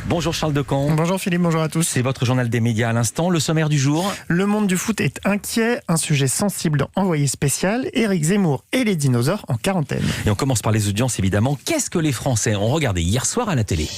Bonjour Charles Decamp. Bonjour Philippe, bonjour à tous. C'est votre journal des médias à l'instant. Le sommaire du jour. Le monde du foot est inquiet, un sujet sensible dans Envoyé spécial, Éric Zemmour et les dinosaures en quarantaine. Et on commence par les audiences évidemment. Qu'est-ce que les Français ont regardé hier soir à la télé?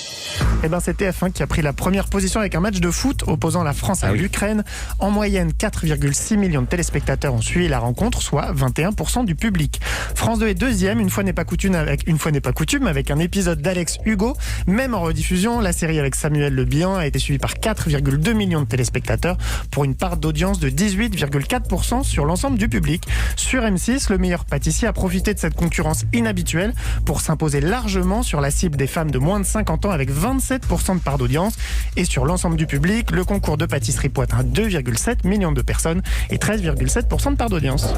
C'est TF1 qui a pris la première position avec un match de foot opposant la France à l'Ukraine. En moyenne, 4,6 millions de téléspectateurs ont suivi la rencontre, soit 21% du public. France 2 est deuxième, une fois n'est pas coutume, avec un épisode d'Alex Hugo. Même en rediffusion, la série avec Samuel Le Bihan a été suivie par 4,2 millions de téléspectateurs pour une part d'audience de 18,4% sur l'ensemble du public. Sur M6, le meilleur pâtissier a profité de cette concurrence inhabituelle pour s'imposer largement sur la cible des femmes de moins de 50 ans avec 27% de part d'audience. Et sur l'ensemble du public, le concours de pâtisserie pointe à 2,7 millions de personnes et 13,7% de part d'audience.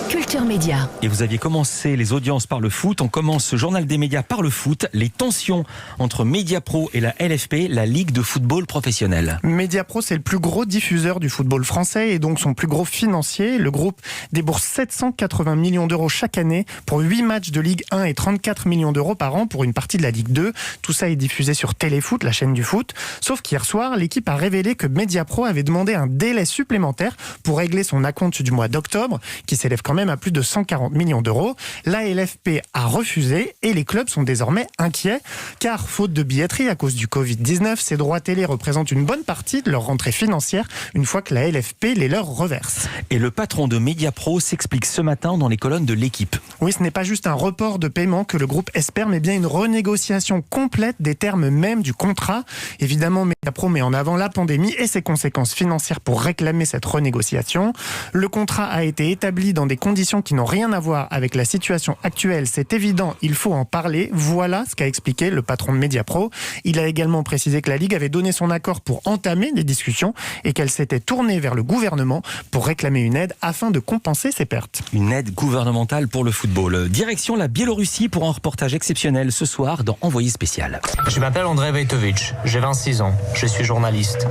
Culture Média. Et vous aviez commencé les audiences par le foot. On commence ce journal des médias par le foot. Les tensions entre Mediapro et la LFP, la Ligue de football professionnel. Mediapro, c'est le plus gros diffuseur du football français et donc son plus gros financier. Le groupe débourse 780 millions d'euros chaque année pour 8 matchs de Ligue 1 et 34 millions d'euros par an pour une partie de la Ligue 2. Tout ça est diffusé sur Téléfoot, la chaîne du foot. Sauf qu'hier soir, l'équipe a révélé que Mediapro avait demandé un délai supplémentaire pour régler son acompte du mois d'octobre, qui s'élève quand même à plus de 140 millions d'euros. La LFP a refusé et les clubs sont désormais inquiets car, faute de billetterie à cause du Covid-19, ces droits télé représentent une bonne partie de leur rentrée financière une fois que la LFP les leur reverse. Et le patron de Mediapro s'explique ce matin dans les colonnes de l'Équipe. Oui, ce n'est pas juste un report de paiement que le groupe espère, mais bien une renégociation complète des termes même du contrat. Évidemment, Mediapro met en avant la pandémie et ses conséquences financières pour réclamer cette renégociation. Le contrat a été établi dans des conditions qui n'ont rien à voir avec la situation actuelle. C'est évident, il faut en parler. Voilà ce qu'a expliqué le patron de Mediapro. Il a également précisé que la Ligue avait donné son accord pour entamer des discussions et qu'elle s'était tournée vers le gouvernement pour réclamer une aide afin de compenser ces pertes. Une aide gouvernementale pour le football. Direction la Biélorussie pour un reportage exceptionnel ce soir dans Envoyé spécial. Je m'appelle Andrei Vaitovich, j'ai 26 ans, je suis journaliste.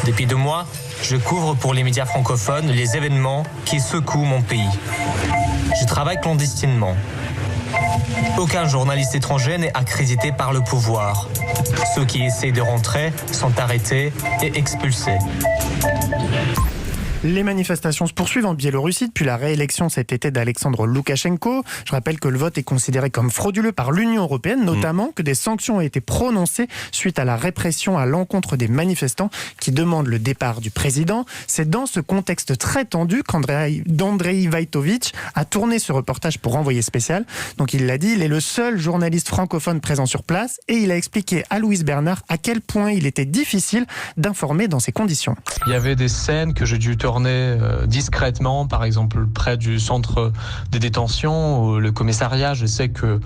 Depuis 2 mois, je couvre pour les médias francophones les événements qui secouent mon pays. Je travaille clandestinement. Aucun journaliste étranger n'est accrédité par le pouvoir. Ceux qui essayent de rentrer sont arrêtés et expulsés. Les manifestations se poursuivent en Biélorussie depuis la réélection cet été d'Alexandre Loukachenko. Je rappelle que le vote est considéré comme frauduleux par l'Union européenne, notamment que des sanctions ont été prononcées suite à la répression à l'encontre des manifestants qui demandent le départ du président. C'est dans ce contexte très tendu qu'Andrei Vaitovich a tourné ce reportage pour Envoyé spécial. Donc il l'a dit, il est le seul journaliste francophone présent sur place et il a expliqué à Louise Bernard à quel point il était difficile d'informer dans ces conditions. Il y avait des scènes que j'ai dû tourner discrètement, par exemple près du centre de détention ou le commissariat. Je sais que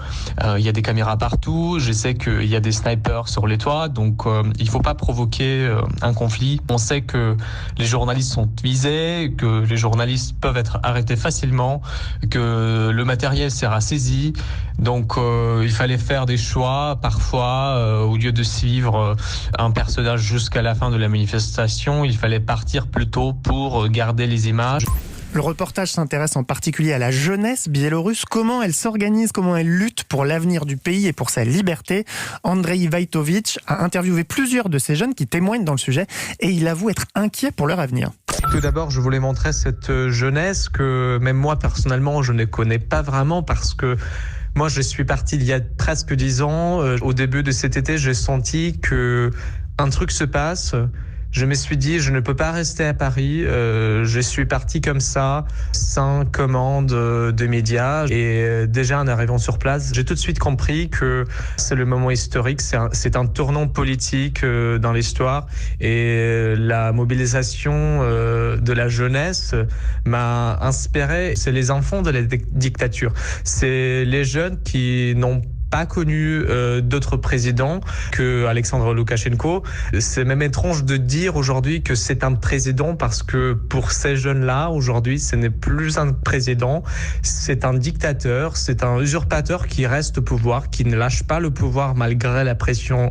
il y a des caméras partout, je sais qu'il y a des snipers sur les toits, donc il faut pas provoquer un conflit. On sait que les journalistes sont visés, que les journalistes peuvent être arrêtés facilement, que le matériel sera saisi, donc il fallait faire des choix parfois. Au lieu de suivre un personnage jusqu'à la fin de la manifestation, il fallait partir plus tôt pour garder les images. Le reportage s'intéresse en particulier à la jeunesse biélorusse, comment elle s'organise, comment elle lutte pour l'avenir du pays et pour sa liberté. Andrei Vaitovich a interviewé plusieurs de ces jeunes qui témoignent dans le sujet et il avoue être inquiet pour leur avenir. Tout d'abord, je voulais montrer cette jeunesse que même moi personnellement je ne connais pas vraiment parce que moi je suis parti il y a presque 10 ans. Au début de cet été, j'ai senti que un truc se passe. Je me suis dit, je ne peux pas rester à Paris. Je suis parti comme ça, sans commande de médias. Et déjà, en arrivant sur place, j'ai tout de suite compris que c'est le moment historique. C'est un tournant politique dans l'histoire. Et la mobilisation de la jeunesse m'a inspiré. C'est les enfants de la dictature. C'est les jeunes qui n'ont pas connu d'autres présidents que Alexandre Loukachenko. C'est même étrange de dire aujourd'hui que c'est un président parce que pour ces jeunes-là, aujourd'hui, ce n'est plus un président, c'est un dictateur, c'est un usurpateur qui reste au pouvoir, qui ne lâche pas le pouvoir malgré la pression.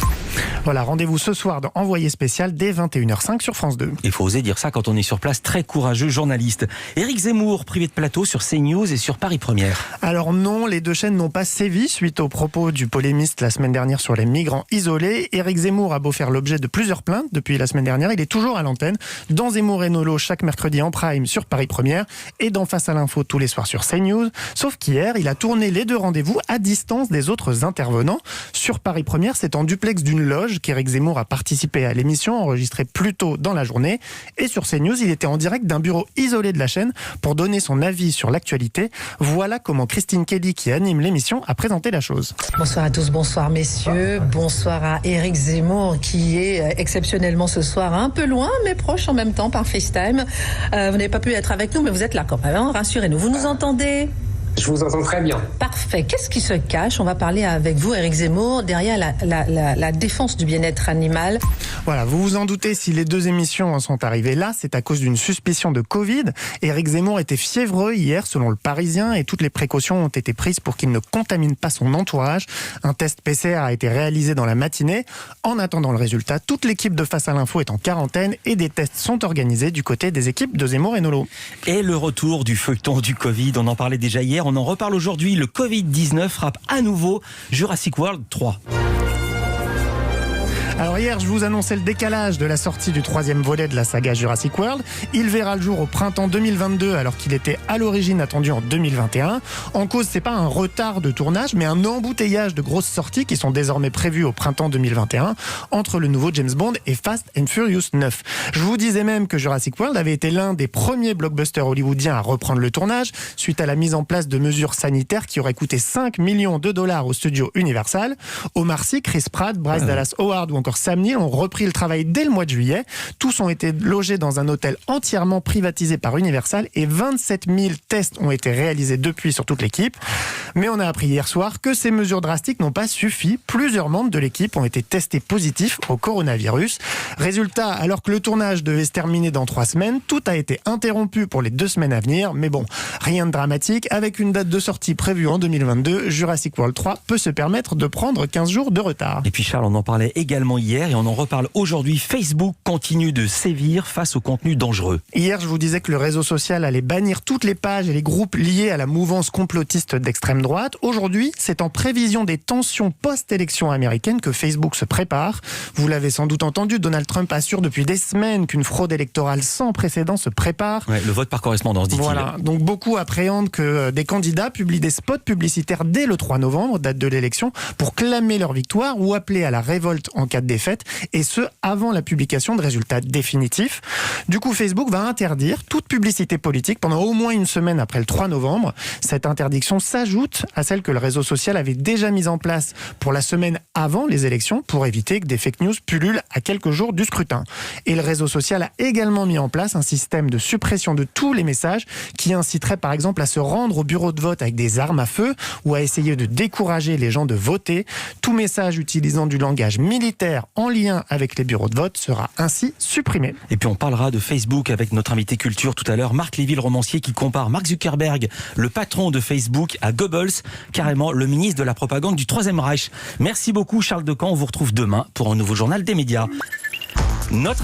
Voilà, rendez-vous ce soir dans Envoyé spécial dès 21h05 sur France 2. Il faut oser dire ça quand on est sur place, très courageux journaliste. Éric Zemmour, privé de plateau sur CNews et sur Paris Première. Alors non, les deux chaînes n'ont pas sévi suite aux propos propos du polémiste la semaine dernière sur les migrants isolés. Éric Zemmour a beau faire l'objet de plusieurs plaintes depuis la semaine dernière, il est toujours à l'antenne, dans Zemmour et Nolo chaque mercredi en prime sur Paris Première et dans Face à l'info tous les soirs sur CNews. Sauf qu'hier, il a tourné les deux rendez-vous à distance des autres intervenants. Sur Paris Première, c'est en duplex d'une loge qu'Éric Zemmour a participé à l'émission, enregistrée plus tôt dans la journée. Et sur CNews, il était en direct d'un bureau isolé de la chaîne pour donner son avis sur l'actualité. Voilà comment Christine Kelly, qui anime l'émission, a présenté la chose. Bonsoir à tous, bonsoir messieurs, bonsoir à Éric Zemmour qui est exceptionnellement ce soir un peu loin mais proche en même temps par FaceTime. Vous n'avez pas pu être avec nous mais vous êtes là quand même, hein, rassurez-nous. Vous nous entendez ? Je vous entends très bien. Parfait. Qu'est-ce qui se cache ? On va parler avec vous, Éric Zemmour, derrière la défense du bien-être animal. Voilà, vous vous en doutez, si les deux émissions en sont arrivées là, c'est à cause d'une suspicion de Covid. Éric Zemmour était fiévreux hier, selon le Parisien, et toutes les précautions ont été prises pour qu'il ne contamine pas son entourage. Un test PCR a été réalisé dans la matinée. En attendant le résultat, toute l'équipe de Face à l'info est en quarantaine et des tests sont organisés du côté des équipes de Zemmour et Nolo. Et le retour du feuilleton du Covid, on en parlait déjà hier. On en reparle aujourd'hui. Le Covid-19 frappe à nouveau Jurassic World 3. Alors hier, je vous annonçais le décalage de la sortie du troisième volet de la saga Jurassic World. Il verra le jour au printemps 2022 alors qu'il était à l'origine attendu en 2021. En cause, c'est pas un retard de tournage, mais un embouteillage de grosses sorties qui sont désormais prévues au printemps 2021 entre le nouveau James Bond et Fast and Furious 9. Je vous disais même que Jurassic World avait été l'un des premiers blockbusters hollywoodiens à reprendre le tournage suite à la mise en place de mesures sanitaires qui auraient coûté 5 millions de dollars au studio Universal. Omar Sy, Chris Pratt, Bryce Dallas Howard ou encore Sam Neill ont repris le travail dès le mois de juillet. Tous ont été logés dans un hôtel entièrement privatisé par Universal et 27 000 tests ont été réalisés depuis sur toute l'équipe. Mais on a appris hier soir que ces mesures drastiques n'ont pas suffi. Plusieurs membres de l'équipe ont été testés positifs au coronavirus. Résultat, alors que le tournage devait se terminer dans 3 semaines, tout a été interrompu pour les 2 semaines à venir. Mais bon, rien de dramatique. Avec une date de sortie prévue en 2022, Jurassic World 3 peut se permettre de prendre 15 jours de retard. Et puis Charles, on en parlait également hier et on en reparle aujourd'hui. Facebook continue de sévir face au contenu dangereux. Hier, je vous disais que le réseau social allait bannir toutes les pages et les groupes liés à la mouvance complotiste d'extrême droite. Aujourd'hui, c'est en prévision des tensions post-élection américaine que Facebook se prépare. Vous l'avez sans doute entendu, Donald Trump assure depuis des semaines qu'une fraude électorale sans précédent se prépare. Ouais, le vote par correspondance, dit-il. Voilà, donc beaucoup appréhendent que des candidats publient des spots publicitaires dès le 3 novembre, date de l'élection, pour clamer leur victoire ou appeler à la révolte en cas de défaite, et ce, avant la publication de résultats définitifs. Du coup, Facebook va interdire toute publicité politique pendant au moins une semaine après le 3 novembre. Cette interdiction s'ajoute à celle que le réseau social avait déjà mise en place pour la semaine avant les élections pour éviter que des fake news pullulent à quelques jours du scrutin. Et le réseau social a également mis en place un système de suppression de tous les messages qui inciterait par exemple à se rendre au bureau de vote avec des armes à feu ou à essayer de décourager les gens de voter. Tout message utilisant du langage militaire en lien avec les bureaux de vote sera ainsi supprimé. Et puis on parlera de Facebook avec notre invité culture tout à l'heure, Marc Lévy, le romancier, qui compare Mark Zuckerberg, le patron de Facebook, à Goebbels, carrément le ministre de la propagande du Troisième Reich. Merci beaucoup Charles Decamp, on vous retrouve demain pour un nouveau journal des médias. Notre